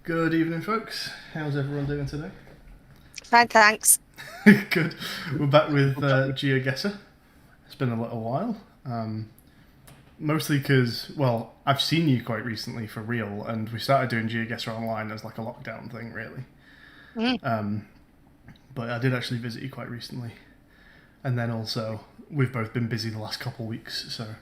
Good evening, folks. How's everyone doing today? Fine, thanks. Good. We're back with Geoguessr. It's been a little while. Mostly because, well, I've seen you quite recently for real, and we started doing Geoguessr online as like a lockdown thing, really. Mm. But I did actually visit you quite recently. And then also, we've both been busy the last couple of weeks, so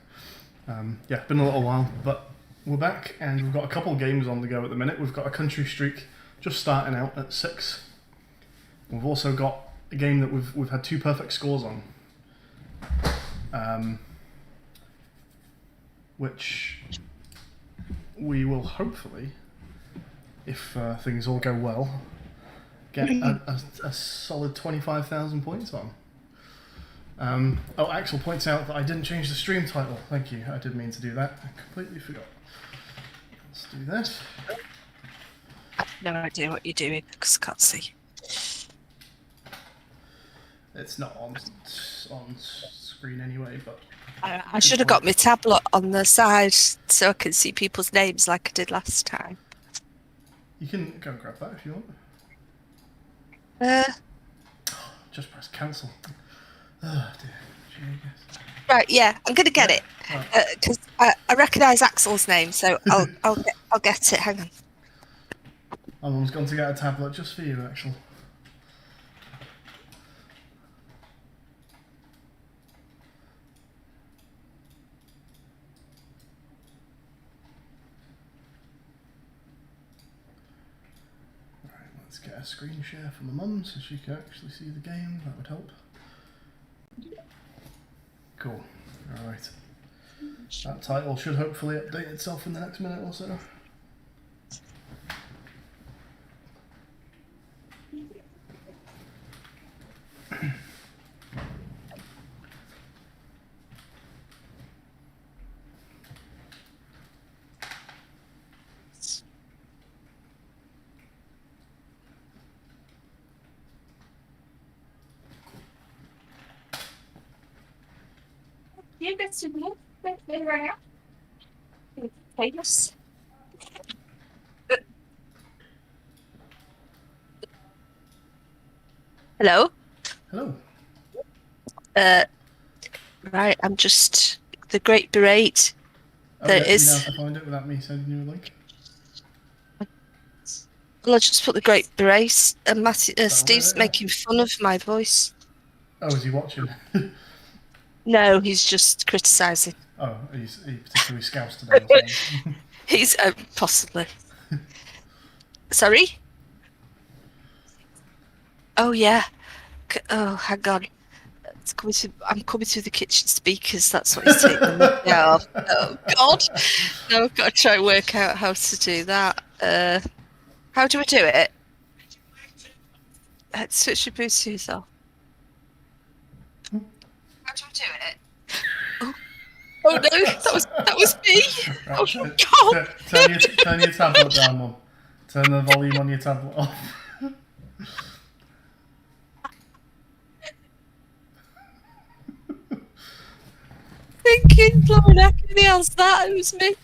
yeah, been a little while. But we're back, and we've got a couple of games on the go at the minute. We've got a country streak just starting out at 6. We've also got a game that we've had 2 perfect scores on, which we will hopefully, if things all go well, get a solid 25,000 points on. Oh, Axel points out that I didn't change the stream title. Thank you. I did mean to do that. I completely forgot. Let's do that. No idea what you're doing because I can't see. It's not on screen anyway, but I should have got my tablet on the side so I can see people's names like I did last time. you can go and grab that if you want. Just press cancel. Oh dear. Right, yeah, I'm gonna get it because I recognise Axel's name, so I'll get it. Hang on. My mum's gone to get a tablet just for you, Axel. Alright, let's get a screen share for my mum so she can actually see the game. That would help. Cool. Alright. That title should hopefully update itself in the next minute or so. Geoguessr With Mum, right now. Famous. Hello. Hello. Right, I'm just the Great Berate. Oh, There yeah, is. you know how to find it without me sending you a link? Well, I just put the Great Berate, and Steve's it, yeah. making fun of my voice. Oh, is he watching? No, he's just criticising. Oh, he particularly scoused today or something. He's possibly. Sorry? Oh yeah. Oh, hang on. I'm coming through the kitchen speakers. That's what he's taking the mic out of. Oh God! No, I've got to try and work out how to do that. How do I do it? Switch your Bluetooth off. How do I do it? Oh no, that was me. Right, Oh God! turn your tablet down, Mum. Turn the volume on your tablet off. Thinking, Lauren, how can he ask that? It was me.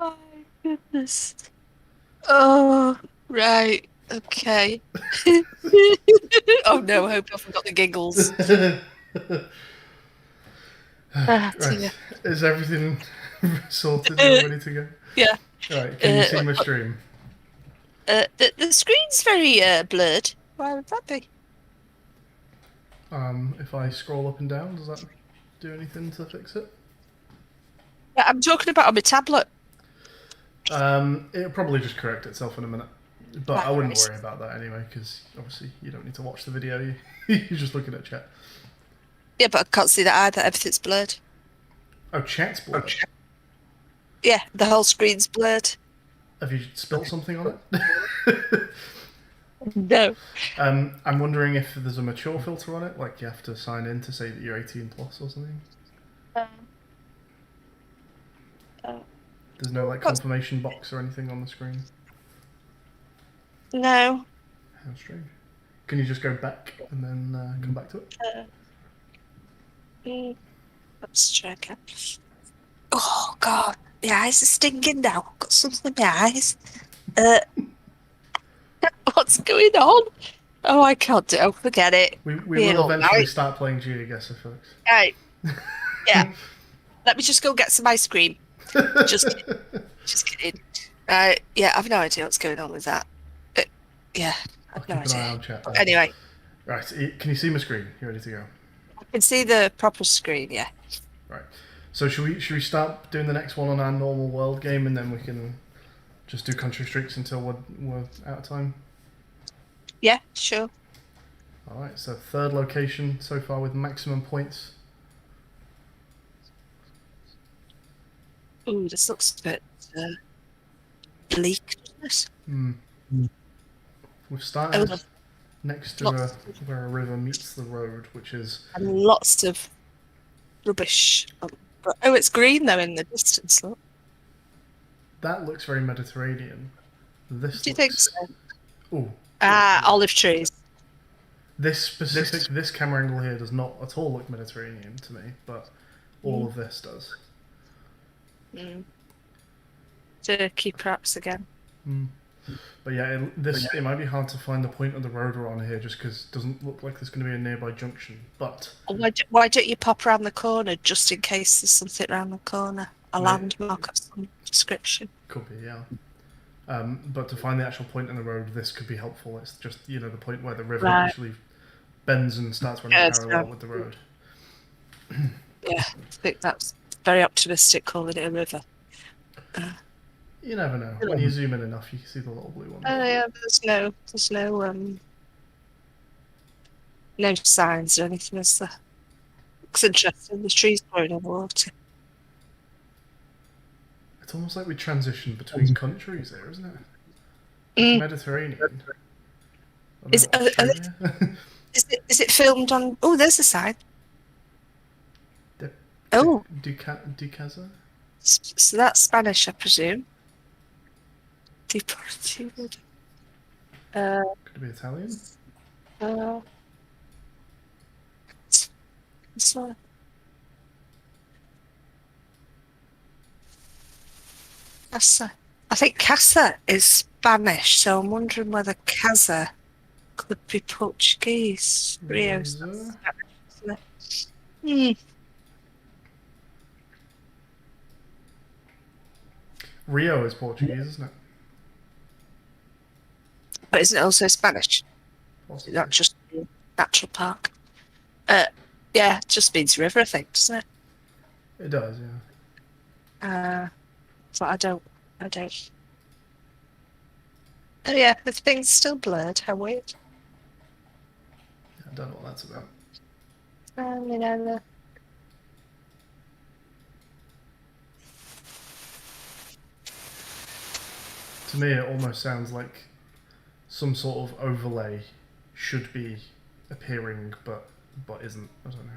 Oh my goodness. Oh, right. Okay. Oh no, I hope I haven't got the giggles. Right. Is everything sorted and ready to go? Yeah. Right, can you see my stream? The screen's very blurred. Why would that be? If I scroll up and down, does that do anything to fix it? I'm talking about on my tablet. It'll probably just correct itself in a minute. But I wouldn't Right. worry about that anyway, because obviously you don't need to watch the video, you're just looking at chat. Yeah, but I can't see that either. Everything's blurred. Oh, chat's blurred. Yeah, the whole screen's blurred. Have you spilt something on it? No. I'm wondering if there's a mature filter on it, like you have to sign in to say that you're 18 plus or something. There's no like confirmation box or anything on the screen. No. How strange. Can you just go back and then come back to it? Let's try again. Oh God, my eyes are stinging now. I've got something in my eyes. What's going on? Oh, I can't do it. Forget it. We Being will all eventually right. start playing Geoguessr, folks. Right. Yeah. Let me just go get some ice cream. Just kidding. Yeah, I've no idea what's going on with that. Yeah, I'll I've no keep an eye idea. on chat. Anyway, Right, can you see my screen? You ready to go? I can see the proper screen. Yeah. Right. So should we start doing the next one on our normal world game, and then we can just do country streaks until we're out of time? Yeah, sure. All right. So third location so far with maximum points. Ooh, this looks a bit bleak. We've started Oh, next to where a river meets the road, which is and lots of rubbish. Oh, it's green though in the distance. Look. that looks very Mediterranean. This Do you looks, think so? Ooh. Olive trees. This camera angle here does not at all look Mediterranean to me, but all of this does. Turkey, perhaps again. But yeah, it might be hard to find the point of the road we're on here, just because it doesn't look like there's going to be a nearby junction. But Why don't you pop around the corner just in case there's something around the corner? A landmark of some description. Could be, yeah. But to find the actual point in the road, this could be helpful. It's just, the point where the river actually bends and starts running parallel with the road. Yeah, I think that's very optimistic calling it a river. You never know. When you zoom in enough, you can see the little blue one. Yeah, there's no signs or anything, is there? Looks interesting. The trees growing in the water. It's almost like we transitioned between countries there, isn't it? It's Mediterranean. Is it filmed on? Oh, there's a sign. Geoguessr? So that's Spanish, I presume. Deported. Could it be Italian? So, Casa. I think Casa is Spanish, so I'm wondering whether Casa could be Portuguese. Rio's Spanish, isn't it? Rio is Portuguese, isn't it? But isn't it also Spanish? Possibly. Not just natural park. Yeah, it just means river, I think, doesn't it? It does, yeah. But I don't. Oh yeah, the thing's still blurred. How weird. I don't know what that's about. To me, it almost sounds like some sort of overlay should be appearing, but isn't. I don't know.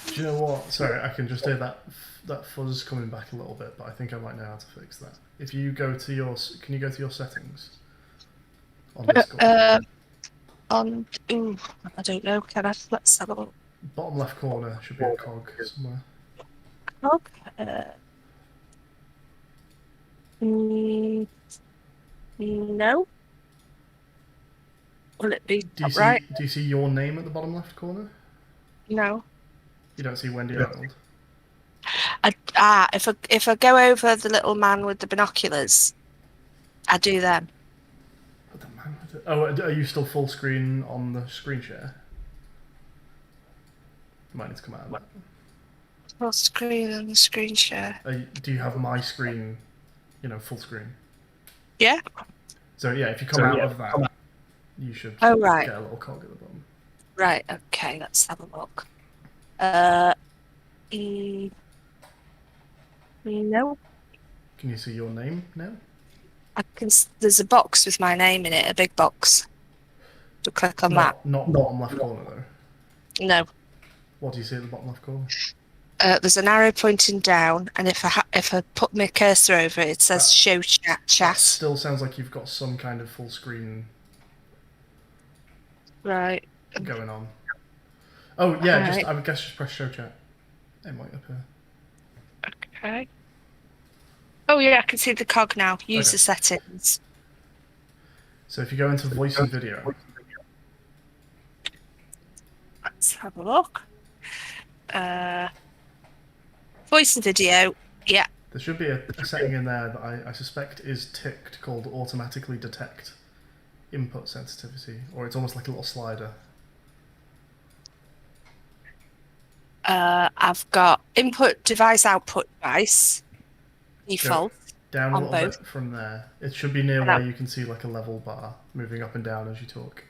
Do you know what? Sorry, I can just hear that fuzz coming back a little bit, but I think I might know how to fix that. If you go to your, can you go to your settings on Discord? I don't know. Can I? Let's have a look. Bottom left corner should be a cog somewhere. Cog? No. Will it be right? Do you see your name at the bottom left corner? No. You don't see Wendy Arnold? If I go over the little man with the binoculars, I do them. But the man with the... Oh, are you still full screen on the screen share? You might need to come out of that. Full screen on the screen share. Do you have my screen, full screen? Yeah. So yeah, if you come out of that, you should get a little cog at the bottom. Right, okay, let's have a look. No. Can you see your name now? I can. There's a box with my name in it, a big box. To click on that. Not bottom left corner though. No. What do you see at the bottom left corner? There's an arrow pointing down, and if I put my cursor over it, it says That- show chat. That still sounds like you've got some kind of full screen Right. going on. Oh yeah, Right. I would guess just press show chat. It might appear. Okay. Oh yeah, I can see the cog now. User Okay. settings. So if you go into voice and video, Let's have a look. Voice and video. Yeah. there should be a setting in there that I suspect is ticked called automatically detect input sensitivity, or it's almost like a little slider. I've got input device, output device, default. Down a On little both. bit from there. It should be near And where you can see like a level bar moving up and down as you talk.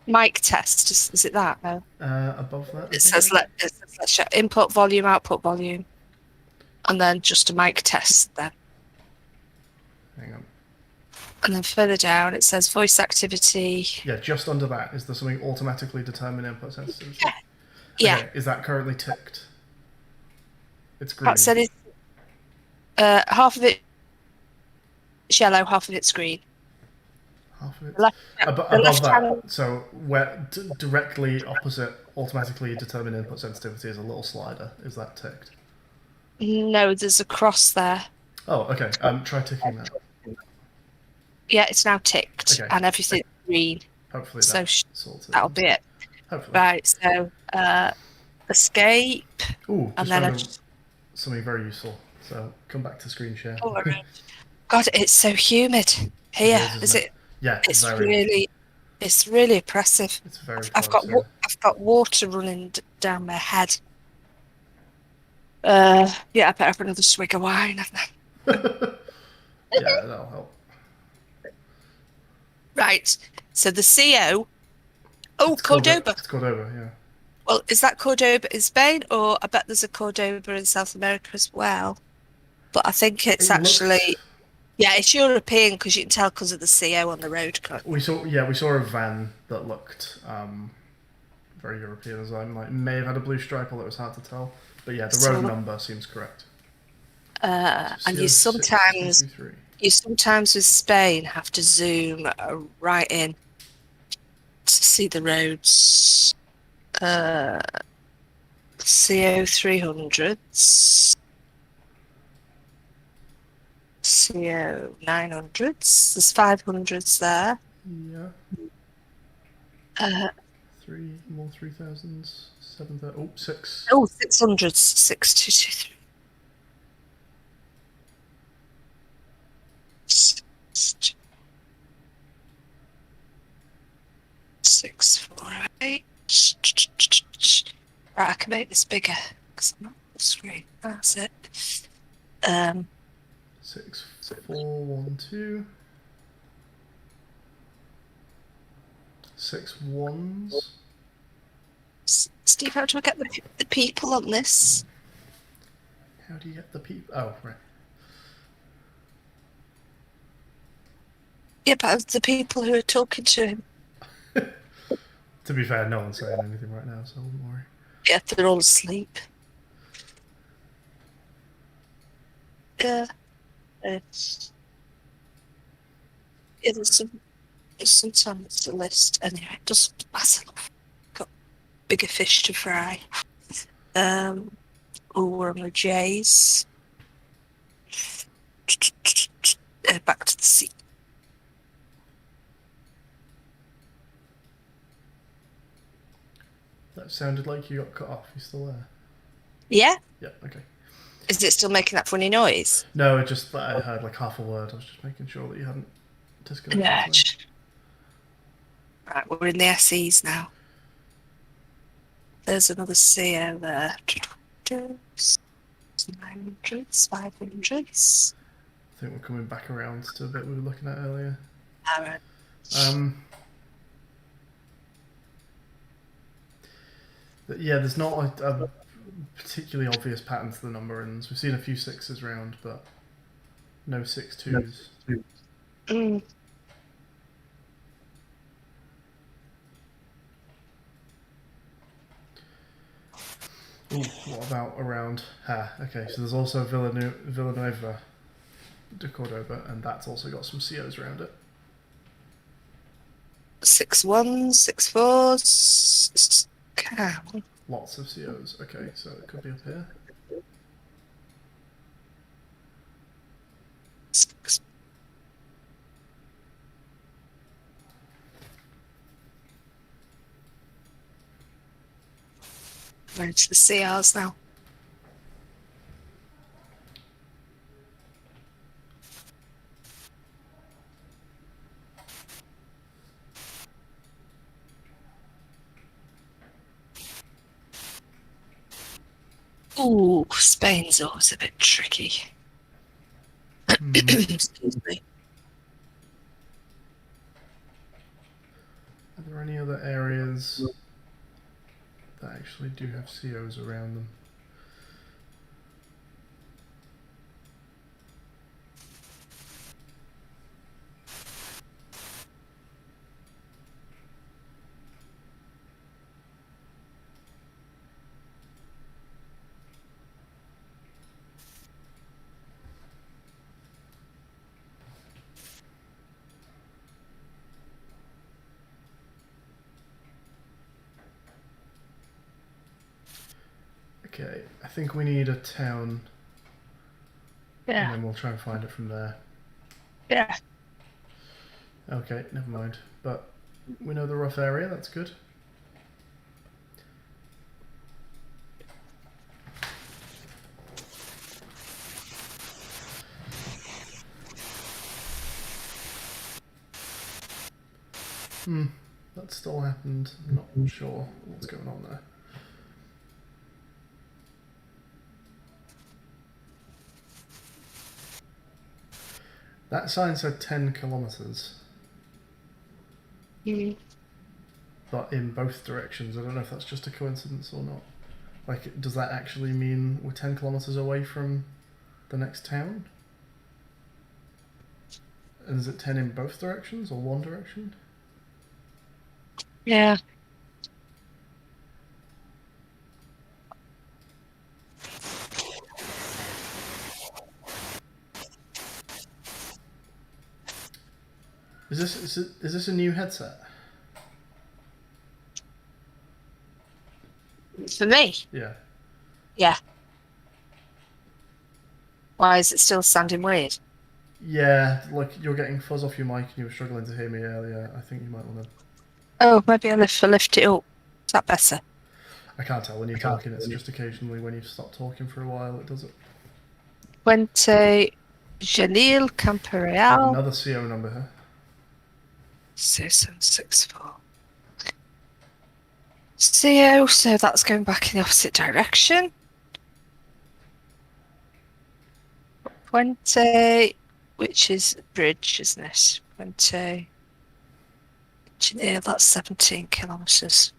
Mic test. Is it that? No. Above that, I It think, says maybe? let's show input volume, output volume, and then just a mic test then. Hang on. And then further down it says voice activity. Yeah, just under that. Is there something automatically determine input sensitivity? Yeah. Yeah. Okay, is that currently ticked? It's green. That said it's half of it's yellow, half of it's green. Half of it. The Above left that, hand. so where directly opposite automatically determine input sensitivity is a little slider. Is that ticked? No, there's a cross there. Oh, okay. Try ticking that. Yeah, it's now ticked, Okay. and everything's green. Hopefully So that sorts it. that'll be it. Hopefully. Right. So escape, Ooh, and just then found something very useful. So come back to screen share. God, it's so humid here. Is it? Yeah, It's really oppressive. It's very. I've got water running down my head. Yeah, I better have another swig of wine. Yeah, that'll help. Right. So the CO. Oh, It's Cordoba. It's Cordoba, yeah. Well, is that Cordoba in Spain, or I bet there's a Cordoba in South America as well? But I think it's actually. Yeah, it's European because you can tell because of the CO on the road. We saw a van that looked very European as well. Like may have had a blue stripe, although it was hard to tell. But yeah, the road number seems correct. And you sometimes with Spain have to zoom right in to see the roads. CO 300s. CO 900s. There's 500s there. Yeah. 3 more 3000s. 7,000. Oh, 6. Oh, 600s. 6223. 648. Right, I can make this bigger because I'm not on the screen. That's it. 6412. 6 ones. Steve, how do I get the people on this? How do you get the people? Oh, right. Yeah, but the people who are talking to him. To be fair, no one's saying anything right now, so I wouldn't worry. Yeah, they're all asleep. Yeah. Yeah, sometimes it's a list. Anyway, it doesn't matter. Got bigger fish to fry. Oh, we're on the J's. Back to the sea. That sounded like you got cut off. You still there? Yeah? Yeah, okay. Is it still making that funny noise? No, it just I heard like half a word. I was just making sure that you hadn't disconnected. Yeah. Right, we're in the SEs now. There's another CO there. 900s, 500s. I think we're coming back around to a bit we were looking at earlier. All right. Yeah, there's not a particularly obvious pattern to the numberings. We've seen a few 6s round, but no 6 2s. Ooh, what about around here? Okay, so there's also Villanueva de Cordoba, and that's also got some COs around it. 6 1s, 6 4s. Come. Lots of COs. Okay, so it could be up here. 6. Going to the CRs now. Ooh, Spain's always a bit tricky. Excuse me. Are there any other areas that actually do have COs around them? Okay, I think we need a town, and then we'll try and find it from there. Yeah. Okay, never mind. But we know the rough area, that's good. That still happened. I'm not sure what's going on there. That sign said 10 kilometres, but in both directions. I don't know if that's just a coincidence or not. Like, does that actually mean we're 10 kilometres away from the next town? And is it 10 in both directions or one direction? Yeah. Is this a new headset? For me? Yeah. Yeah. Why is it still sounding weird? Yeah, like you're getting fuzz off your mic and you were struggling to hear me earlier. I think you might want to. Oh, maybe I'll lift it up. Is that better? I can't tell when you're talking. It's just occasionally when you've stopped talking for a while, it does it. Puente Jalil Oh, Campereal. another CO number here. 6764. CO, so that's going back in the opposite direction. Puente, which is bridge, isn't it? Puente. Yeah, that's 17 kilometres.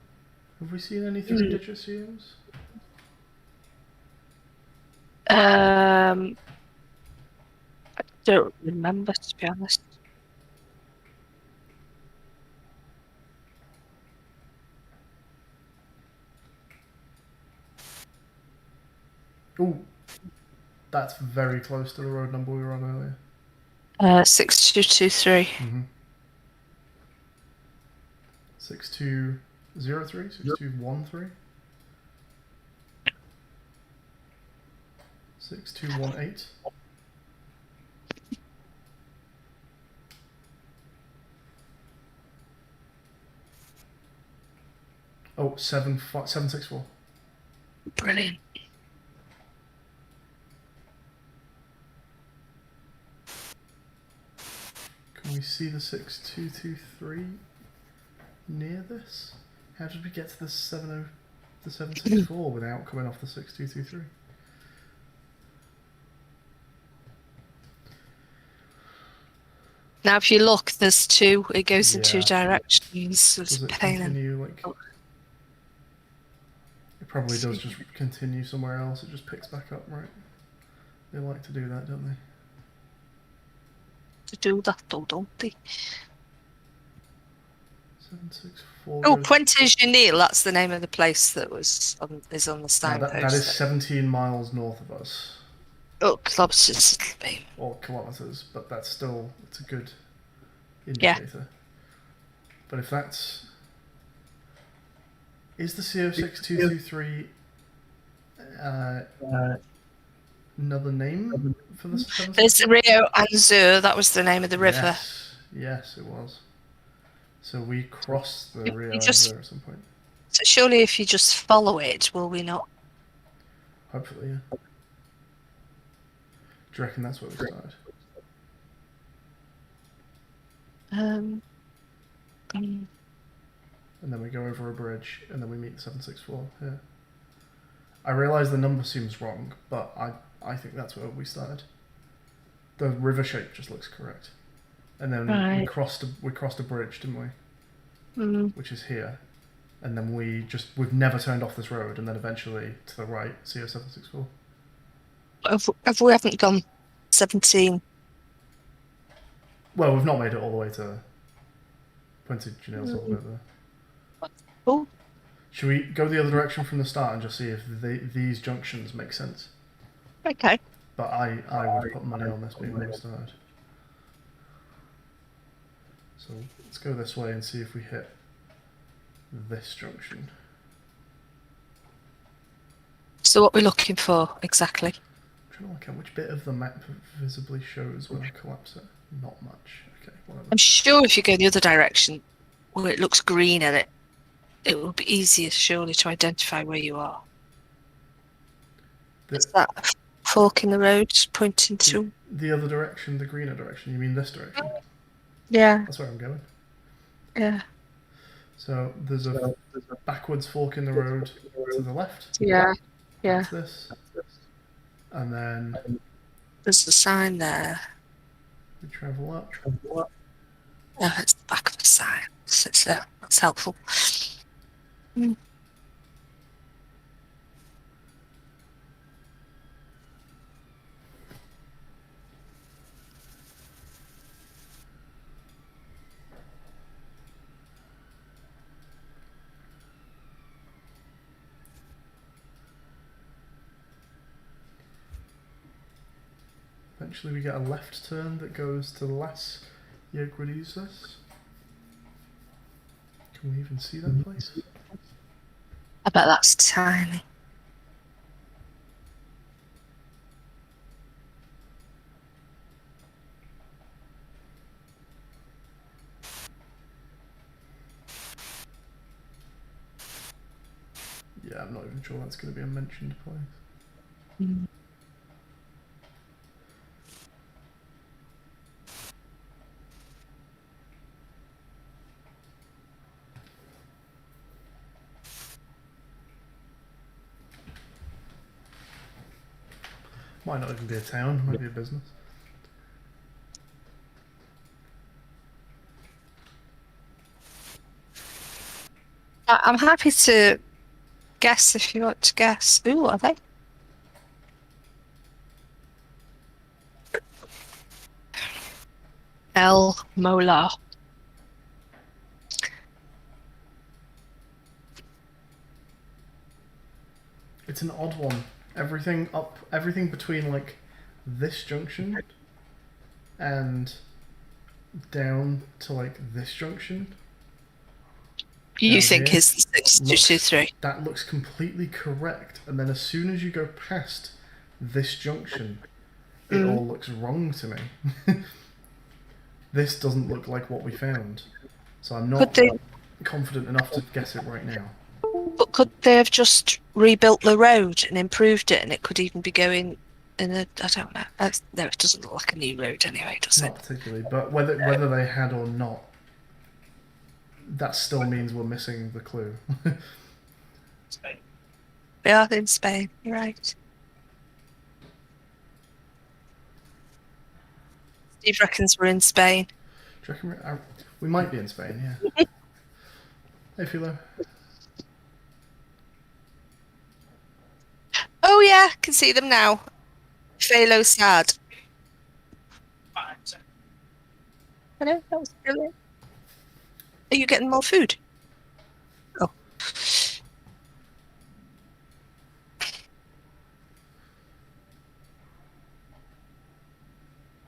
Have we seen any 3-digit COs? I don't remember, to be honest. Oh, that's very close to the road number we were on earlier. 6223. 6203, 6213, 6218. Oh, 764. Brilliant. Can we see the 6223 near this? How did we get to the 764 without coming off the 6223? Now, if you look, there's two. It goes in two Yeah. directions. It's Does it pain. continue like? It probably does just continue somewhere else. It just picks back up, right? They like to do that, don't they? To do that, though, don't they? 764 Oh, goes... Puente Genil, that's the name of the place that is on the No, signpost. that is 17 miles north of us. Oh, kilometres it'll be. Or kilometres, but that's still, it's a good Yeah. indicator. But if that's... Is the CO6223 another name for the 764? There's Rio Anzur, that was the name of the river. Yes, it was. So we crossed the You Rio just- Anzur at some point. So surely if you just follow it, will we not? Hopefully, yeah. Do you reckon that's where we started? Mm. And then we go over a bridge, and then we meet the 764. Yeah. I realise the number seems wrong, but I think that's where we started. The river shape just looks correct. And then we Right. crossed a bridge, didn't we? Mm. Which is here. And then we've never turned off this road, and then eventually to the right, CO764. If we haven't gone 17. Well, we've not made it all the way to Puente Genil's a little bit there. Oh, Should we go the other direction from the start and just see if these junctions make sense? okay. But I would put money on this being where we started. So let's go this way and see if we hit this junction. So what we're looking for exactly? I'm trying to work out which bit of the map visibly shows when I collapse it. Not much. Okay, whatever. I'm sure if you go the other direction, where it looks green and it will be easier surely to identify where you are. Is that a fork in the road pointing to? The other direction, the greener direction. You mean this direction? Yeah. That's where I'm going. Yeah. So there's a backwards fork in the road to the left. Yeah. Yeah. That's this. And then There's a sign there. we travel up. Oh, it's the back of the sign. So that's helpful. Mm. Eventually we get a left turn that goes to Las Geoguessr. Can we even see that place? I bet that's tiny. Yeah, I'm not even sure that's going to be a mentioned place. Mm. Might not even be a town, might be a business. I'm happy to guess if you want to guess. Ooh, are they? El Mola. It's an odd one. Everything between like this junction and down to like this junction. You down think here is the 6223? That looks completely correct, and then as soon as you go past this junction, it all looks wrong to me. This doesn't look like what we found, so I'm not confident enough to guess it right now. But could they have just rebuilt the road and improved it, and it could even be going in a? I don't know. No, it doesn't look like a new road anyway, does it? Not particularly, but whether they had or not, that still means we're missing the clue. We are in Spain, you're right. Steve reckons we're in Spain. Do you reckon we might be in Spain? Yeah. Hey, Philo. Oh yeah, can see them now. Phalo sad. I know, that was brilliant. Are you getting more food? Oh.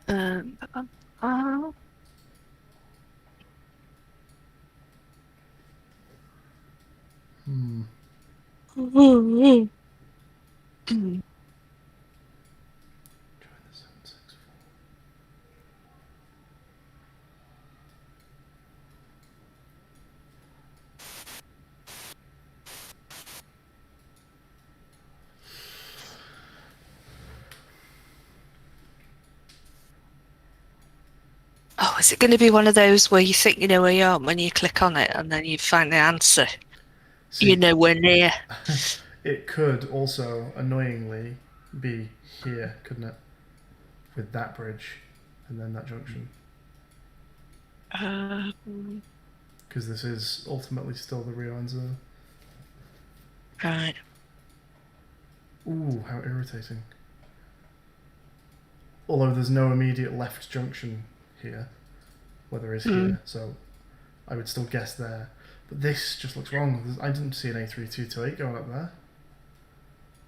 Um, uh, Hmm. mm. Join the 764. Oh, is it going to be one of those where you think you know where you are and when you click on it and then you find the answer? See, You're nowhere near. it could also annoyingly be here, couldn't it? With that bridge and then that junction. Because this is ultimately still the real answer. Right. Ooh, how irritating. Although there's no immediate left junction here, where there is here, so I would still guess there. But this just looks wrong. I didn't see an A3228 going up there.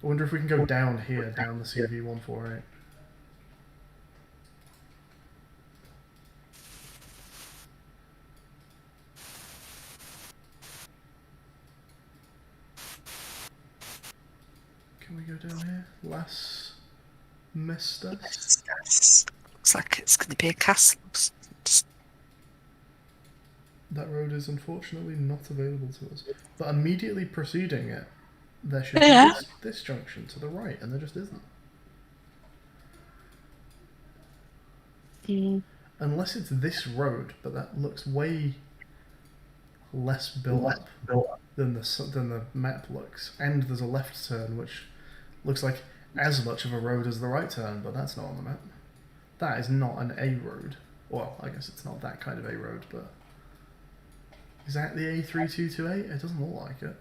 I wonder if we can go down here, down the CV148. Can we go down here? Lass Mistas? Looks like it's going to be a castle. That road is unfortunately not available to us. But immediately preceding it, there should be Yeah. this junction to the right, and there just isn't. Unless it's this road, but that looks way less built up than the map looks. And there's a left turn, which looks like as much of a road as the right turn, but that's not on the map. That is not an A road. Well, I guess it's not that kind of A road, but is that the A3228? It doesn't look like it.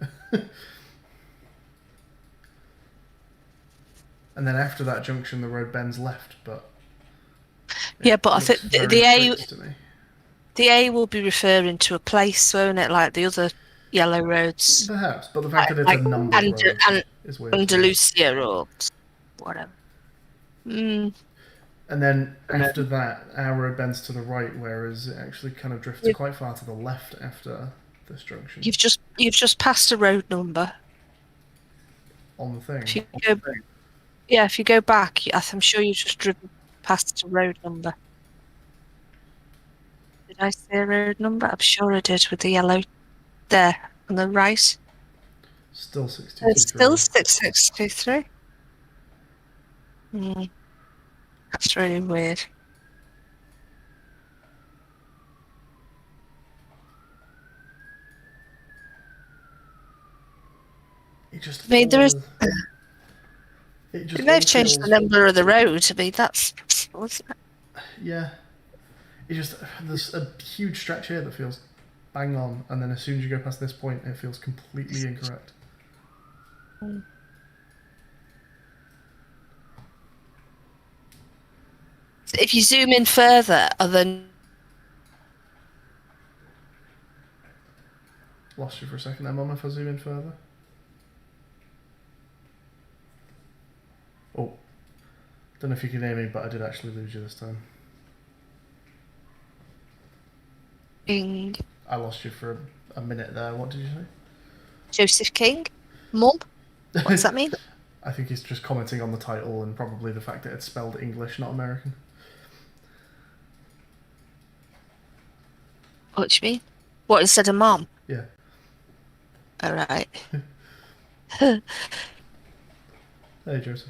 And then after that junction, the road bends left, but Yeah, but I think the A will be referring to a place, won't it? Like the other yellow roads, perhaps, but the fact that it's like a numbered road is weird. Andalusia or whatever. And then after that, our road bends to the right, whereas it actually kind of drifts quite far to the left after this junction. You've just passed a road number On the thing. If you go, yeah, if you go back, I'm sure you've just driven past a road number. Did I say a road number? I'm sure I did with the yellow there on the right. Still 6223. It's still 6623. That's really weird. It just. I mean, there is. It just. They've changed the number of the road. I mean, that's possible, isn't it? Yeah. It just. There's a huge stretch here that feels bang on, and then as soon as you go past this point, it feels completely incorrect. If you zoom in further, Lost you for a second there, Mum, if I zoom in further. Oh. Don't know if you can hear me, but I did actually lose you this time. King. I lost you for a minute there. What did you say? Joseph King? Mum? What does that mean? I think he's just commenting on the title and probably the fact that it's spelled English, not American. What do you mean? What, instead of mom? Yeah. All right. Hey, Joseph.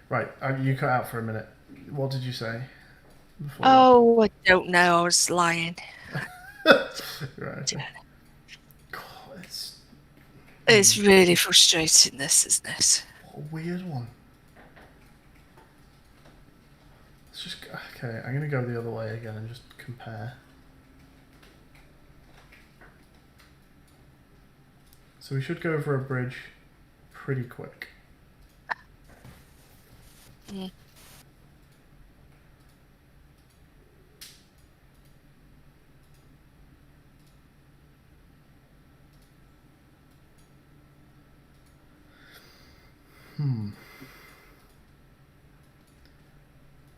Right, you cut out for a minute. What did you say? Oh, I don't know. I was lying. Right. God, It's really frustrating, this, isn't it? What a weird one. Let's just. Okay, I'm going to go the other way again and just compare. So we should go over a bridge pretty quick.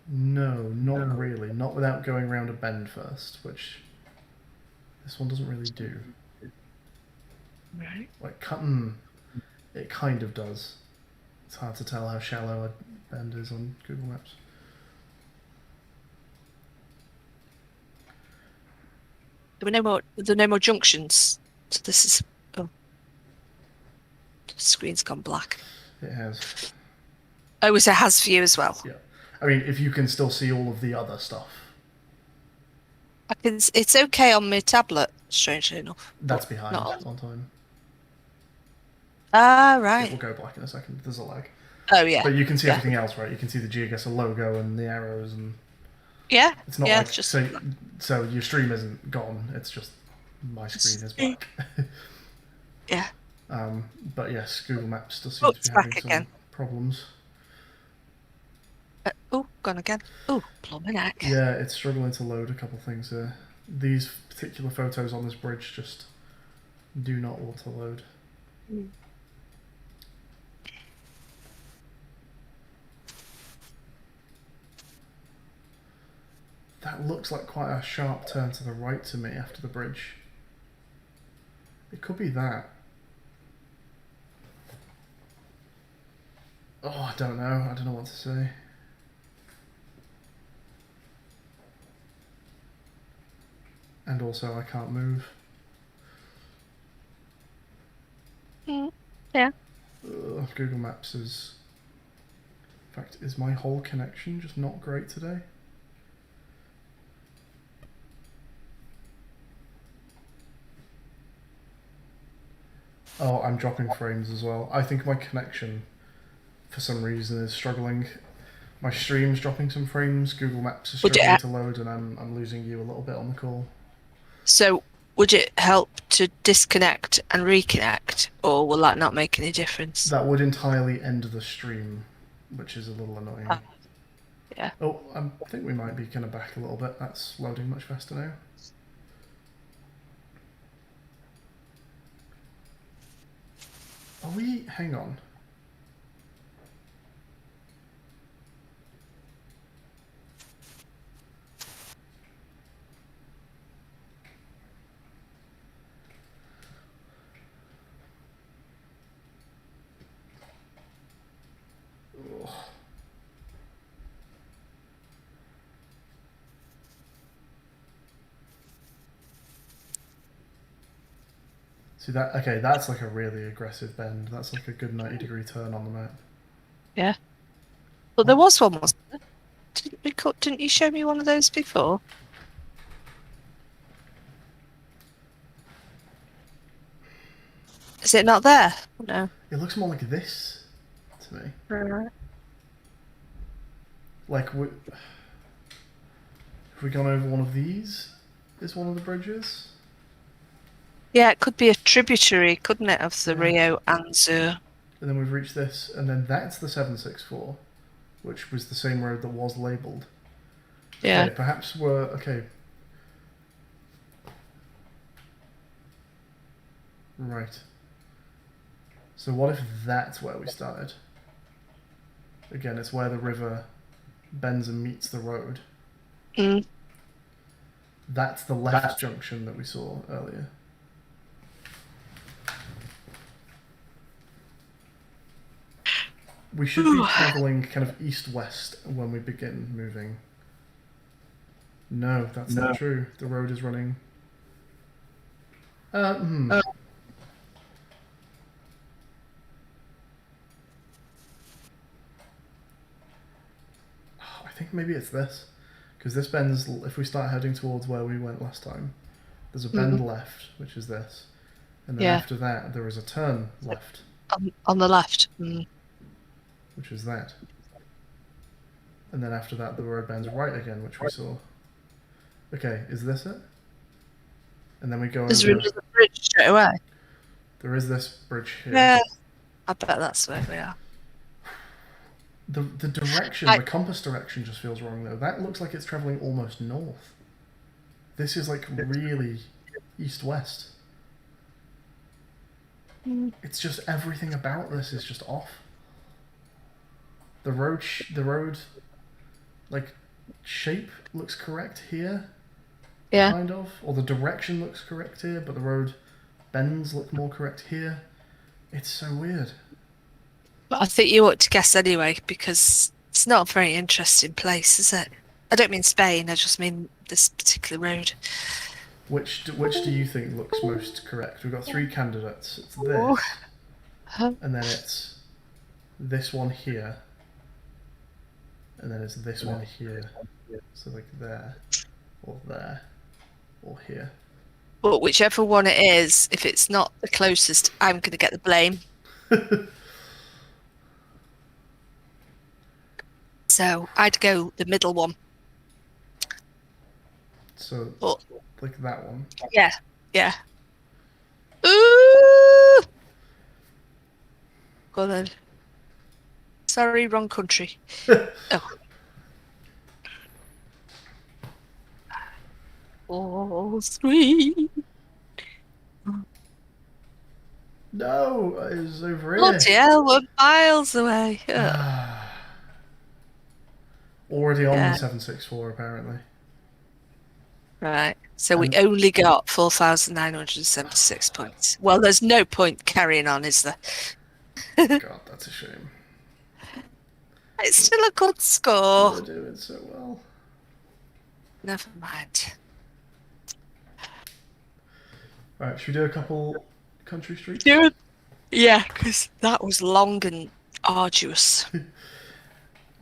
No, not really. Not without going around a bend first, which this one doesn't really do. Right. Like, it kind of does. It's hard to tell how shallow a bend is on Google Maps. There are no more junctions. So this is. Oh, the screen's gone black. It has. Oh, so it has view as well. Yeah. I mean, if you can still see all of the other stuff. It's okay on my tablet, strangely enough. That's behind Not on time. Ah, It will right. go black in a second. There's a lag. Oh, yeah. But you can see Yeah. everything else, right? You can see the Geoguessr logo and the arrows, and Yeah. it's not Yeah, like it's just. so your stream isn't gone. It's just my screen is black. Yeah. But yes, Google Maps still Oh, seems to it's be back having some again. problems. Oh, gone again. Oh, plumbing heck. Yeah, it's struggling to load a couple things here. These particular photos on this bridge just do not auto load. Mm. That looks like quite a sharp turn to the right to me after the bridge. It could be that. Oh, I don't know. I don't know what to say. And also, I can't move. Yeah. Google Maps is... In fact, is my whole connection just not great today? Oh, I'm dropping frames as well. I think my connection, for some reason, is struggling. My stream's dropping some frames. Google Maps is struggling to load, and I'm losing you a little bit on the call. So, would it help to disconnect and reconnect, or will that not make any difference? That would entirely end the stream, which is a little annoying. Yeah. Oh, I think we might be kind of back a little bit. That's loading much faster now. Are we... Hang on. Ugh. See that? Okay, that's like a really aggressive bend. That's like a good 90-degree turn on the map. Yeah. But there was one, wasn't there? Didn't you show me one of those before? Is it not there? No. It looks more like this to me. Right. Like, have we gone over one of these? Is one of the bridges? Yeah, it could be a tributary, couldn't it, of the Rio Anzu? And then we've reached this, and then that's the 764, which was the same road that was labelled. Yeah. Okay, perhaps we're... Okay. Right. So what if that's where we started? Again, it's where the river bends and meets the road. Mm. That's the left junction that we saw earlier. We should be travelling kind of east-west when we begin moving. No, that's not true. The road is running... I think maybe it's this. Because this bends... If we start heading towards where we went last time, there's a bend left, which is this. And then after that, there is a turn left. On the left. Mm. Which is that. And then after that, the road bends right again, which we saw. Okay, is this it? And then we go There's over... another bridge straight away. There is this bridge here. Yeah. I bet that's where we are. The direction, the compass direction just feels wrong though. That looks like it's travelling almost north. This is like really east-west. It's just everything about this is just off. the road like shape looks correct here, Yeah. kind of, or the direction looks correct here, but the road bends look more correct here. It's so weird. But I think you ought to guess anyway, because it's not a very interesting place, is it? I don't mean Spain, I just mean this particular road. Which do you think looks most correct? We've got three candidates. It's Oh. this, and then it's this one here, and then it's this one here. So like there, or there, or here. But whichever one it is, if it's not the closest, I'm going to get the blame. So I'd go the middle one. So But like that one. yeah, yeah. Ooh! Go on then. Sorry, wrong country. Oh. All three. No, it was over Bloody here. hell, we're miles away. Already on Yeah. the 764 apparently. Right. So we And- only got 4,976 points. Well, there's no point carrying on, is there? God, that's a shame. It's still a good score. We're doing so well. Never mind. Right, should we do a couple country streets? Yeah, because that was long and arduous.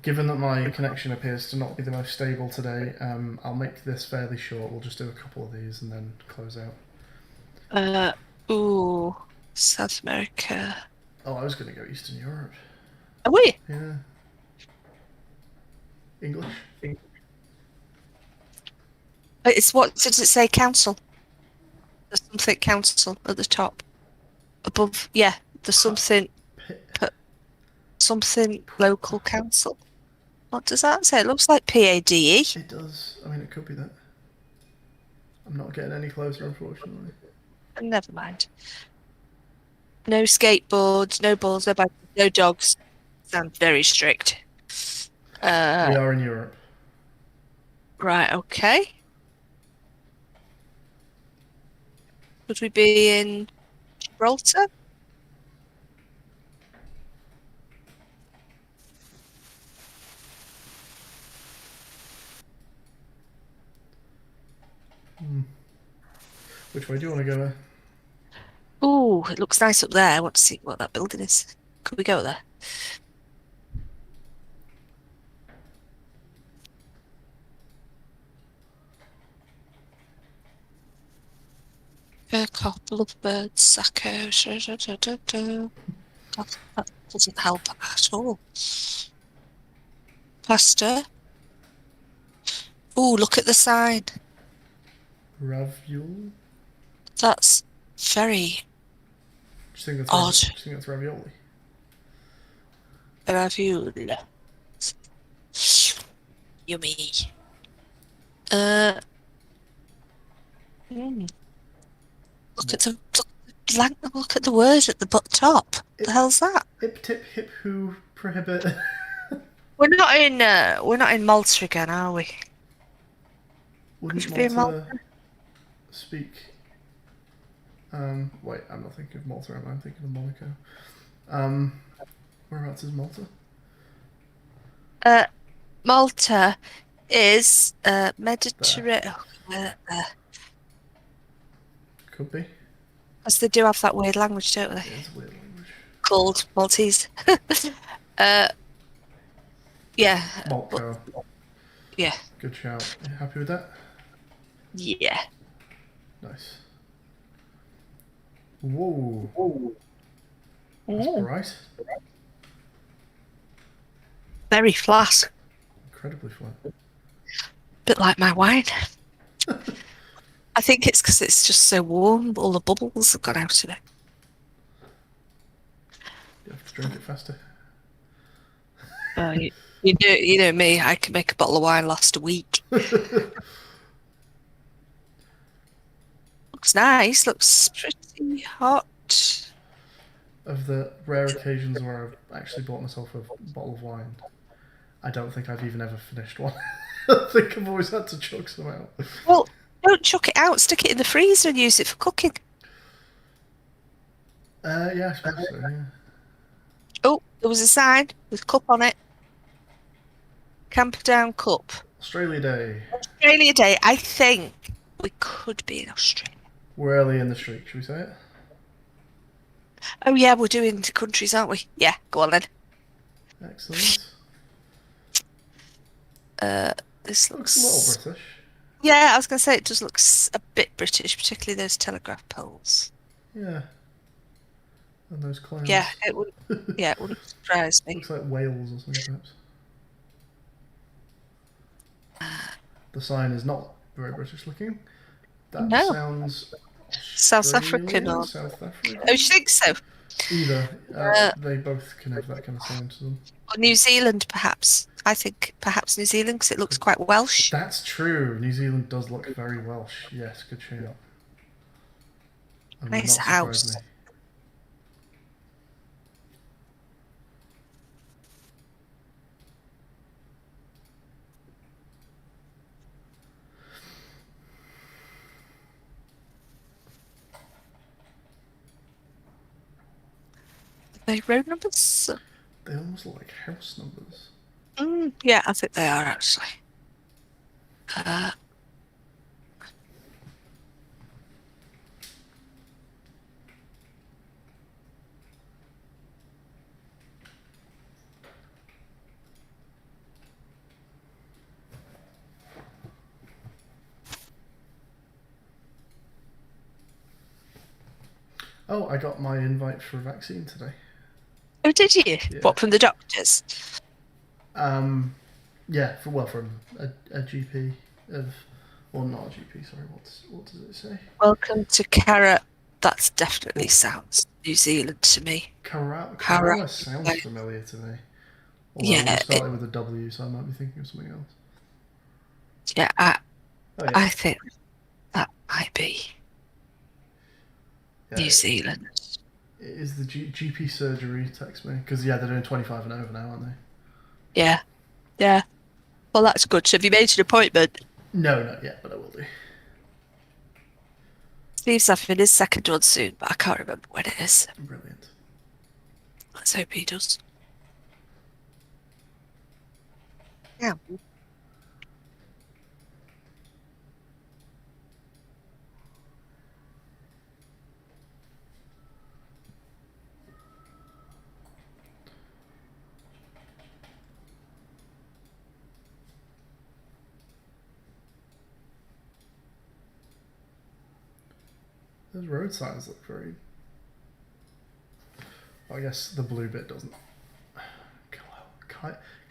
Given that my connection appears to not be the most stable today, I'll make this fairly short. We'll just do a couple of these and then close out. Ooh, South America. Oh, I was going to go Eastern Europe. Are we? Yeah. English? It's what did it say? Council. There's something council at the top, above. Yeah, there's something. Something local council. What does that say? It looks like PADE. It does. I mean, it could be that. I'm not getting any closer, unfortunately. Never mind. No skateboards, no balls, no bikes, no dogs. Sounds very strict. We are in Europe. Right, okay. Would we be in Gibraltar? Which way do you want to go? Ooh, it looks nice up there. I want to see what that building is. Could we go there? A couple of birds, Sacco. That doesn't help at all. Pasta. Ooh, look at the sign. Ravioli? That's very Do you think that's odd. Do you think that's ravioli? Ravioli. Yummy. Look at the word at the top. What the hell's that? Hip tip hip who prohibit. We're not in Malta again, are we? Wouldn't Could be in Malta speak? Wait, I'm not thinking of Malta. I'm thinking of Monaco. Whereabouts is Malta? Malta is Mediterranean. Could be. Because they do have that weird language, don't they? It is a weird language. Called Maltese. Yeah. Malco. Yeah. Good shout. You happy with that? Yeah. Nice. Whoa. That's bright. Very flat. Incredibly flat. Bit like my wine. I think it's because it's just so warm. All the bubbles have gone out of it. You have to drink it faster. You know me. I can make a bottle of wine last a week. Looks nice. Looks pretty hot. of the rare occasions where I've actually bought myself a bottle of wine, I don't think I've even ever finished one. I think I've always had to chuck some out. Well, don't chuck it out. Stick it in the freezer and use it for cooking. Yeah, I suppose so, yeah. Oh, there was a sign with cup on it. Camperdown Cup. Australia Day. Australia Day. I think we could be in Australia. We're early in the streak, should we say it? Oh yeah, we're doing the countries, aren't we? Yeah, go on then. Excellent. This Looks a little British. Yeah, I was going to say it does look a bit British, particularly those telegraph poles. Yeah. And those clouds. Yeah, it would. Yeah, it wouldn't surprise me. Looks like Wales or something, perhaps. The sign is not very British looking. That No. sounds South African or South African. Oh, you think so? Either. They both can have that kind of sound to them. Or New Zealand, perhaps. I think perhaps New Zealand because it looks quite Welsh. That's true. New Zealand does look very Welsh. Yes, good shout. Nice house. Are they road numbers? They almost look like house numbers. Yeah, I think they are actually. Oh, I got my invite for a vaccine today. Oh, did you? Yeah. What, from the doctors? Yeah, from a GP of, or not a GP. Sorry, what does it say? Welcome to Cara. That definitely sounds New Zealand to me. Cara sounds familiar to me. Although Yeah, it started with a W, so I might be thinking of something else. Yeah, I think that might be New Zealand. It is the GP surgery, text me. Because, yeah, they're doing 25 and over now, aren't they? Yeah. Yeah. Well, that's good. So have you made an appointment? No, not yet, but I will do. Steve's having his second one soon, but I can't remember when it is. Brilliant. Let's hope he does. Yeah. Those road signs look very... I guess the blue bit doesn't.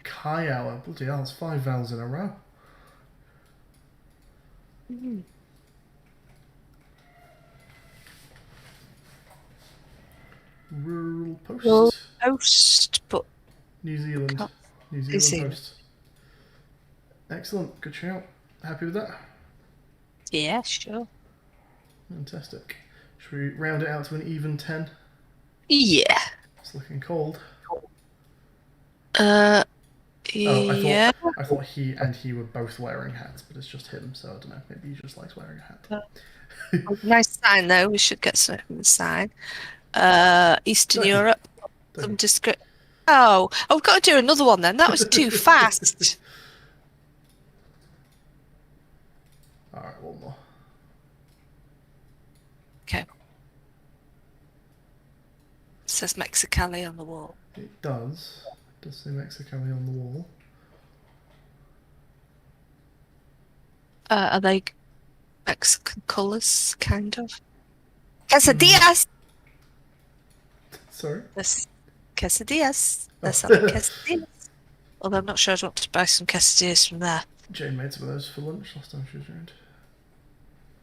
Kiowa, bloody hell, it's 5 vowels in a row. Rural Post. Rural Post, but New Zealand. New Zealand Post. Excellent, good shout. Happy with that? Yeah, sure. Fantastic. Should we round it out to an even 10? Yeah. It's looking cold. Yeah. I thought he were both wearing hats, but it's just him, so I don't know. Maybe he just likes wearing a hat. Nice sign, though. We should get something from the sign. Eastern Europe. Some description. Oh, we've got to do another one then. That was too fast. All right, one more. Okay. It says Mexicali on the wall. It does. It does say Mexicali on the wall. Are they Mexican colours, kind of? Quesadillas! Sorry? Quesadillas. They're selling quesadillas. Although I'm not sure I'd want to buy some quesadillas from there. Jane made some of those for lunch last time she was around.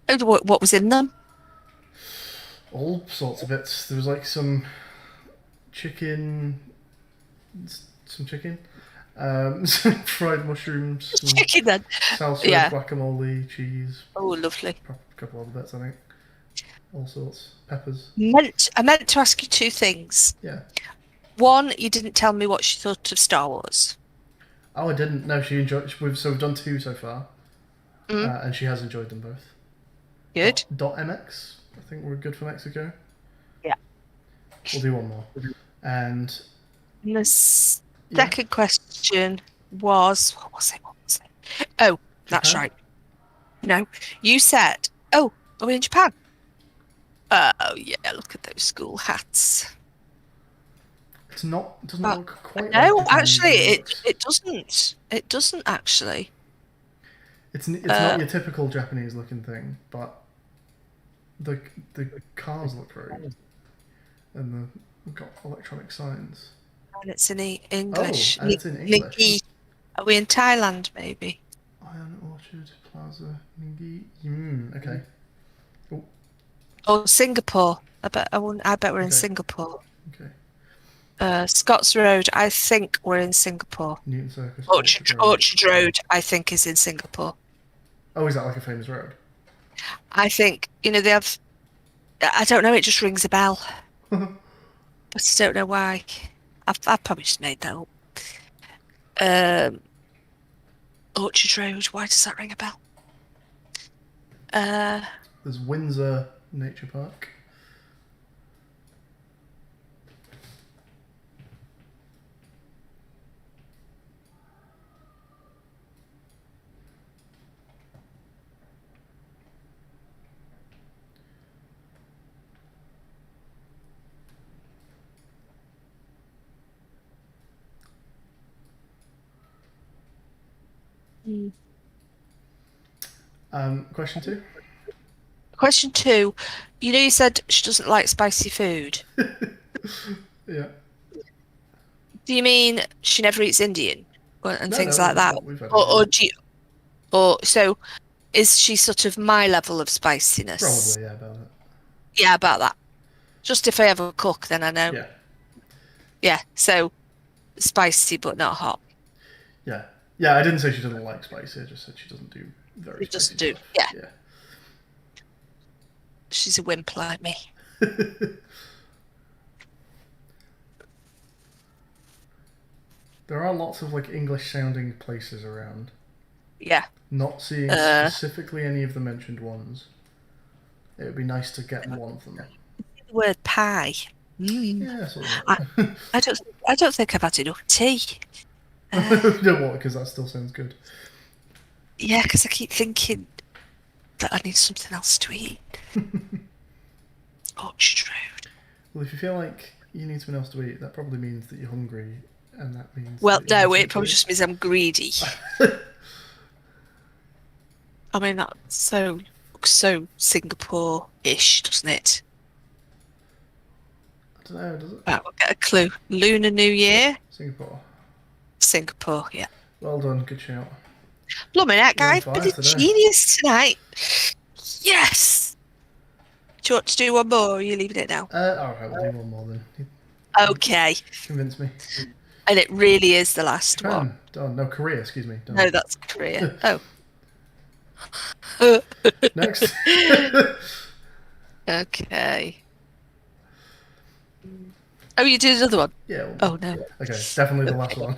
Oh, what was in them? All sorts of bits. There was like some chicken, some fried mushrooms, some Chicken then. salsa, guacamole, cheese. Oh, lovely. A couple other bits, I think. all sorts. Peppers. I meant to ask you two things. Yeah. One, you didn't tell me what she thought of Star Wars. Oh, I didn't. No, she enjoyed. We've done 2 so far, Mm, and she has enjoyed them both. good. .mx. I think we're good for Mexico. Yeah. We'll do one more. And And the yeah, second question was, what was it? What was it? Oh, that's Japan. right. No, you said, oh, are we in Japan? Oh, yeah, look at those school hats. It's not. Doesn't But look quite like no, Japanese, actually, but it it looks. it doesn't. It doesn't actually. It's not your typical Japanese looking thing, but the cars look very, and we've got electronic signs. And it's in Oh, English. and it's in English. Niki. Are we in Thailand, maybe? Iron Orchard Plaza, Ningyi. Okay. Oh, Or Singapore. I bet we're in okay. Singapore. Okay. Scots Road, I think we're in Singapore. Newton Circus. Orchard Road, I think, is in Singapore. Oh, is that like a famous road? I think, they have, I don't know, it just rings a bell. But I don't know why. I've probably just made that up. Orchard Road, why does that ring a bell? There's Windsor Nature Park. Question 2. Question 2, you said she doesn't like spicy food. Yeah. Do you mean she never eats Indian and things No, like that? we've had Or Indian. so is she sort of my level of spiciness? Probably, yeah, about it. Yeah, about that. Just if I ever cook, then I know. Yeah. Yeah, so spicy but not hot. Yeah. Yeah, I didn't say she doesn't like spicy, I just said she doesn't do very It spicy doesn't do. stuff. Yeah, she's a wimp like me. There are lots of like English sounding places around. Yeah. Not seeing specifically any of the mentioned ones. It would be nice to get one of them. The word pie. Yeah, sort I, of. I don't think I've had enough tea. No, what? Because that still sounds good. Yeah, because I keep thinking that I need something else to eat. Orchard Road. Well, if you feel like you need something else to eat, that probably means that you're hungry, and that means. Well, that you no, need it probably something just means I'm greedy. I mean, that looks so Singapore-ish, doesn't it? I don't know, does it? Right, we'll get a clue. Lunar New Year, Singapore. Singapore, yeah. Well done, good shout. Blimey, that You're on guy, fire bit of today. genius tonight. Yes! Do you want to do one more, or are you leaving it now? Alright, we'll do one more then. You Okay. convince me. And it really is the last one. Japan. Done. No, Korea, excuse me. Done. No, that's Korea. Oh. Next. Okay. Oh, you did another one? Yeah. Oh, no. Okay, definitely the last one.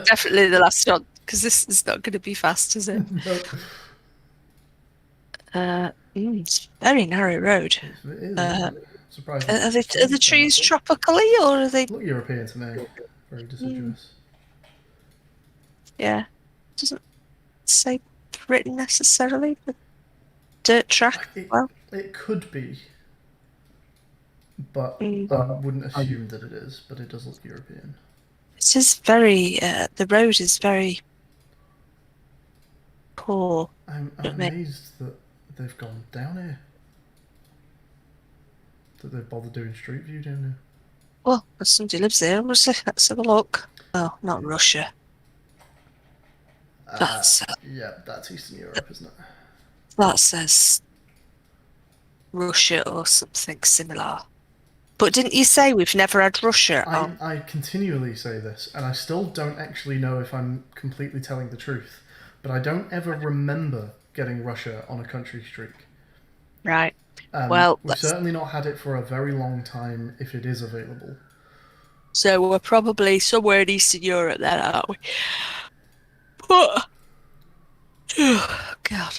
Definitely the last one, because this is not going to be fast, is it? No. It's a very narrow road. It is. Surprising. Are the trees tropically, or are they? Look European to me. Very deciduous. Yeah. Doesn't say Britain necessarily, but dirt track. Well, It could be, but I wouldn't assume that it is. But it does look European. it is very. The road is very poor. I'm amazed that they've gone down here. That they've bothered doing Street View down here. Well, somebody lives there. Let's have a look. Oh, not Russia. Yeah, that's Eastern Europe, isn't it? That says Russia or something similar. But didn't you say we've never had Russia on? I continually say this, and I still don't actually know if I'm completely telling the truth. But I don't ever remember getting Russia on a country streak. Right. Well, We've certainly not had it for a very long time if it is available. so we're probably somewhere in Eastern Europe then, aren't we? But, oh, God.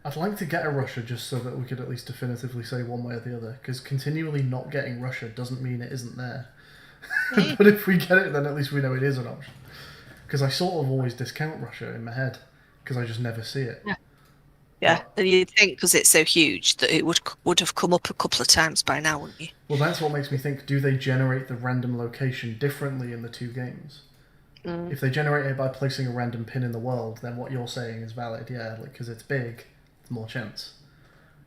I'd like to get a Russia just so that we could at least definitively say one way or the other, because continually not getting Russia doesn't mean it isn't there. Mm. But if we get it, then at least we know it is an option. Because I sort of always discount Russia in my head, because I just never see it. Yeah. Yeah, But, and you'd think because it's so huge that it would have come up a couple of times by now, wouldn't you? well, that's what makes me think, do they generate the random location differently in the two games? Mm. If they generate it by placing a random pin in the world, then what you're saying is valid, yeah, because it's big, more chance.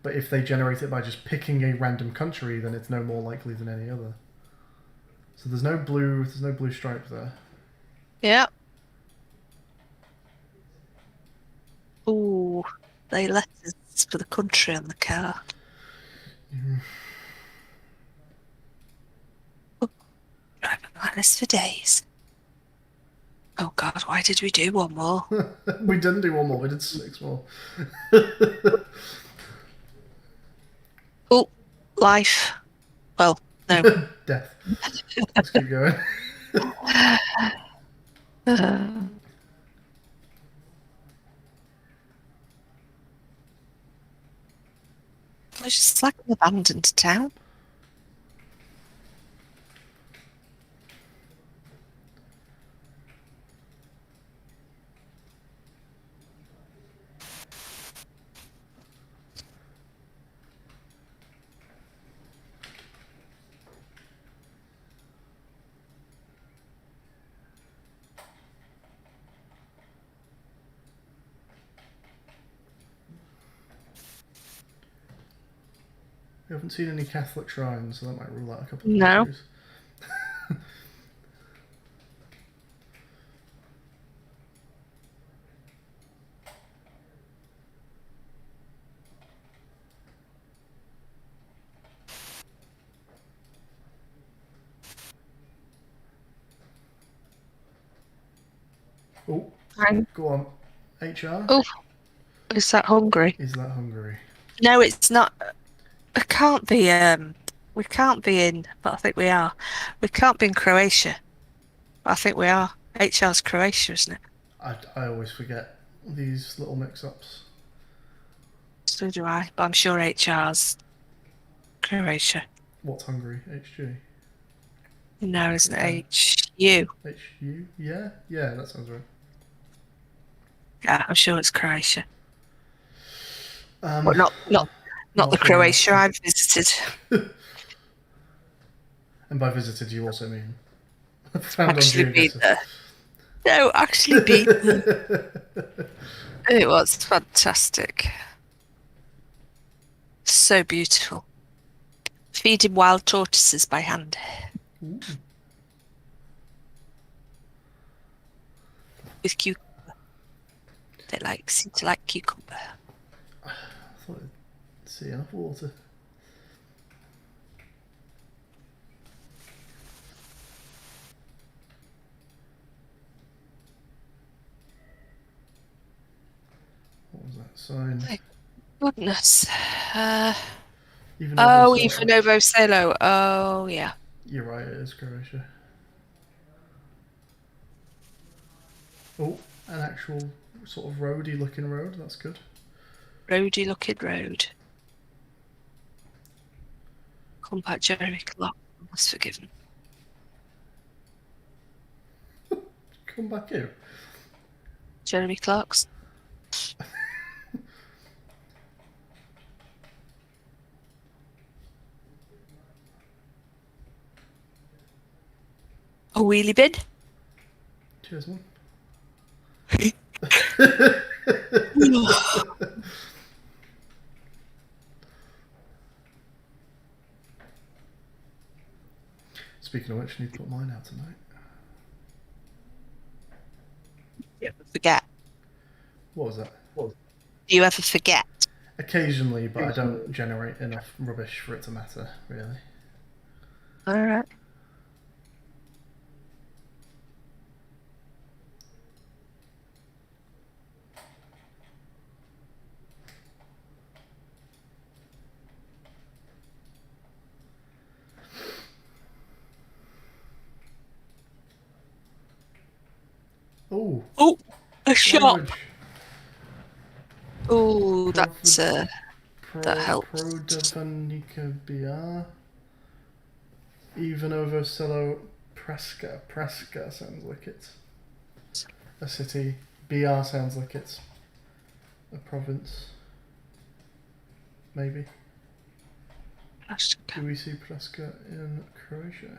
But if they generate it by just picking a random country, then it's no more likely than any other. So there's no blue stripe there. Yeah. Ooh, they letters for the country on the car. Oh, driving like this for days. Oh God, why did we do one more? We didn't do one more, we did 6 more. Oh, life. Well, no. Death. Let's keep going. It's just like an abandoned town. We haven't seen any Catholic shrines, so that might rule out a couple of No. countries. Oh, go on. HR? Oh, is that Hungary? Is that Hungary? No, it's not. It can't be. We can't be in, but I think we are. We can't be in Croatia. But I think we are. HR's Croatia, isn't it? I always forget these little mix-ups. So do I. But I'm sure HR's Croatia. What's Hungary? HG? No, isn't it HU? HU? Yeah? Yeah, that sounds right. Yeah, I'm sure it's Croatia. Um, But not not the sure Croatia enough. I've visited. And by visited, you also mean found Actually on been Geoguessr. there. No, actually been there. It was fantastic. So beautiful. Feeding wild tortoises by hand. Ooh. With cucumber. They seem to like cucumber. I thought I'd see enough water. What was that sign? My goodness. Even Oh, Novo even Novo Selo. Oh, yeah. You're right, it is Croatia. Oh, an actual sort of roady looking road, that's good. Roady looking road. Come back, Jeremy Clark. Was forgiven. Come back here. Jeremy Clark's. A wheelie bin. Cheers, man. Speaking of which, I need to put mine out tonight. Forget. What was that? Do you ever forget? Occasionally, but I don't generate enough rubbish for it to matter, really. All right. Oh, Oh, a shop. language. Oh, Profit, that helps. Prodavanika BR. Ivanovo Selo Preska. Preska sounds like it's a city. BR sounds like it's a province. Maybe. Do we see Preska in Croatia?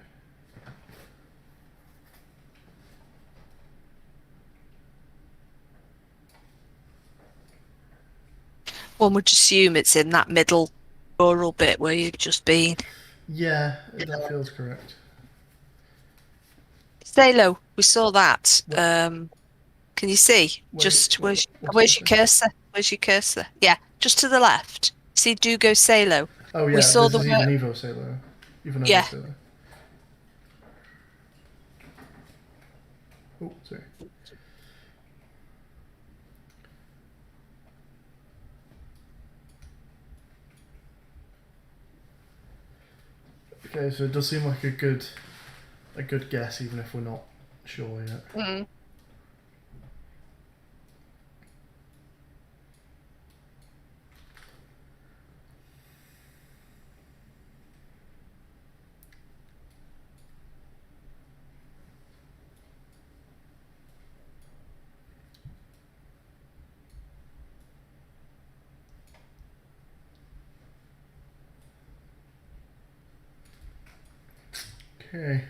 One would assume it's in that middle rural bit where you've just been. Yeah, that feels correct. Salo, we saw that. What? Can you see? Wait, Where's what's your missing? cursor? Where's your cursor? Yeah, just to the left. See, do go Salo. Oh We yeah, saw this the is word. even Evo Sailor. Even Evo Yeah. Sailor. Oh, sorry. Okay, so it does seem like a good guess, even if we're not sure yet. Mm. Okay.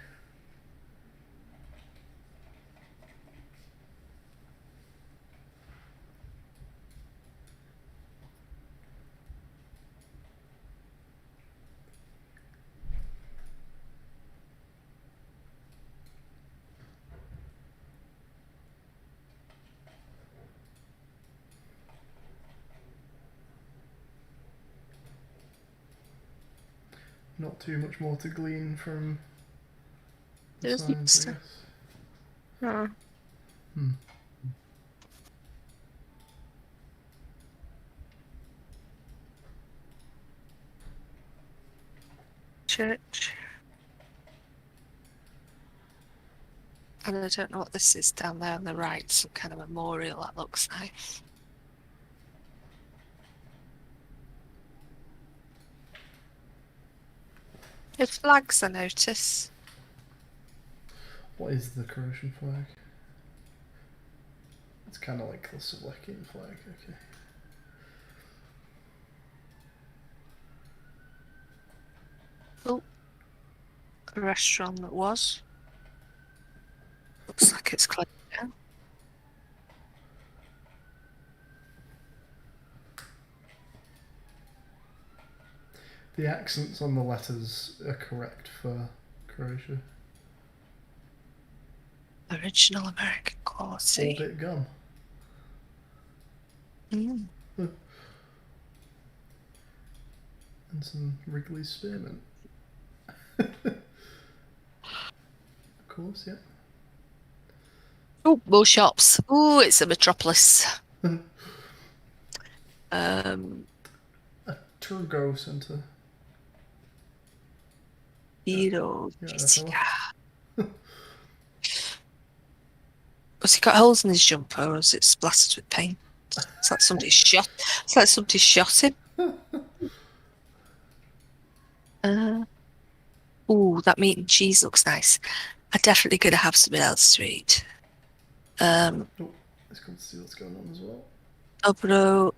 Not too much more to glean from the signs, I guess. Hmm. Church. And I don't know what this is down there on the right. Some kind of memorial. That looks nice. There's flags, I notice. What is the Croatian flag? It's kind of like the Slovakian flag, okay. Oh, a restaurant that was. Looks like it's closed down. The accents on the letters are correct for Croatia. Original American quality. Orbit gum. Mm. And some Wrigley's spearmint. Of course, yeah. Oh, more shops. Oh, it's a metropolis. A Turgo Centre. Hero. Yeah, fella. Has he got holes in his jumper, or is it splattered with paint? It's like somebody shot. It's like somebody shot him. Oh, that meat and cheese looks nice. I'm definitely going to have something else to eat. Oh, let's go see what's going on as well. Dobro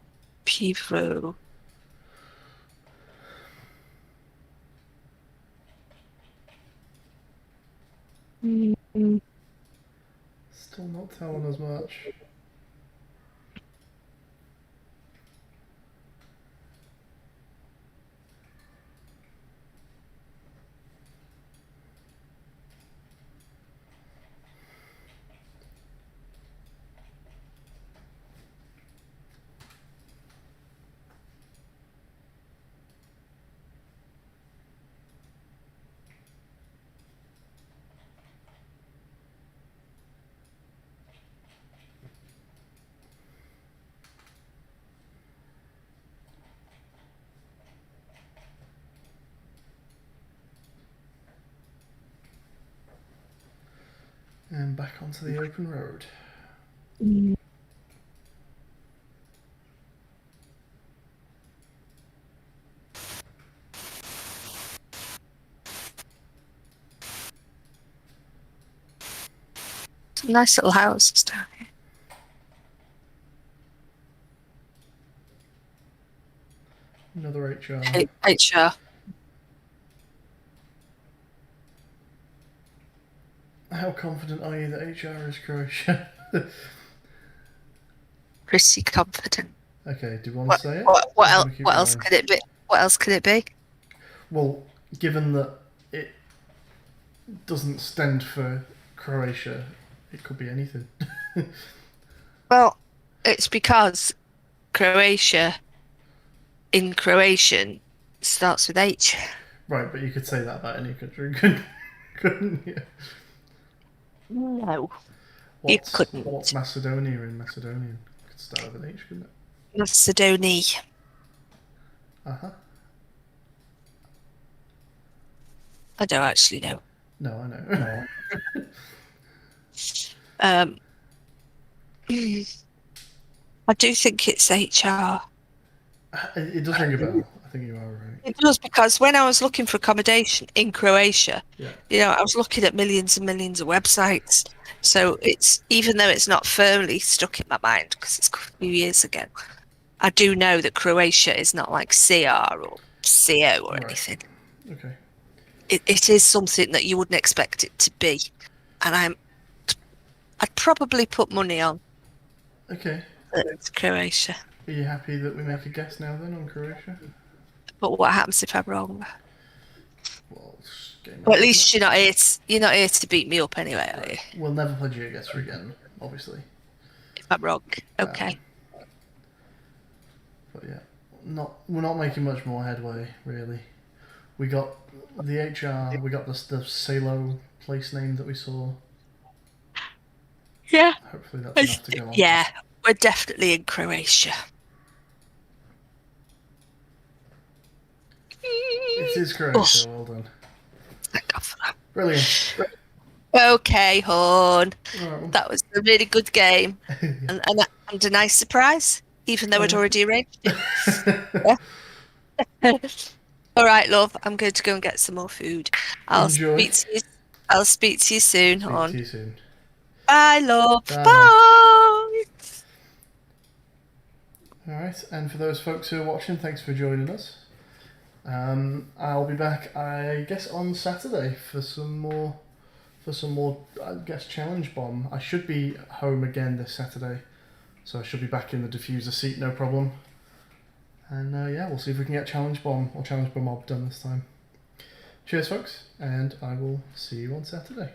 pivo. Still not telling us much. And back onto the open road. Mm. It's a nice little house down here. Another HR. HR. How confident are you that HR is Croatia? Pretty confident. Okay, do you want to say it? What else could it be? What else could it be? Well, given that it doesn't stand for Croatia, it could be anything. Well, it's because Croatia in Croatian starts with H. Right, but you could say that about any country, couldn't you? No, you couldn't. What's Macedonia in Macedonian? Could start with an H, couldn't it? Macedonia. Uh-huh. I don't actually know. No, I know. I do think it's HR. It does ring a bell. I think you are right. It does, because when I was looking for accommodation in Croatia, Yeah. I was looking at millions and millions of websites. So it's, even though it's not firmly stuck in my mind because it's a few years ago, I do know that Croatia is not like CR or CO or anything. Okay. It is something that you wouldn't expect it to be, and I'd probably put money on. Okay. It's Croatia. Are you happy that we make a guess now then on Croatia? But what happens if I'm wrong? Well, Well, at least you're not here to beat me up anyway, are you? We'll never play Geoguessr again, obviously. If I'm wrong, okay. But yeah, we're not making much more headway, really. We got the HR, we got the Salo place name that we saw. Yeah. Hopefully that's enough to go on. Yeah, we're definitely in Croatia. It is Croatia, well done. Thank God for that. Brilliant. Okay, Horn. Right. That was a really good game. and a nice surprise, even though I'd already arranged it. All right, love. I'm going to go and get some more food. Enjoy. I'll speak to you soon, Horn. Speak to you soon. Bye, love. Bye. Bye. Alright, and for those folks who are watching, thanks for joining us. I'll be back, I guess, on Saturday for some more, I guess, challenge bomb. I should be home again this Saturday, so I should be back in the diffuser seat, no problem. And yeah, we'll see if we can get challenge bomb or challenge bomb mob done this time. Cheers, folks, and I will see you on Saturday.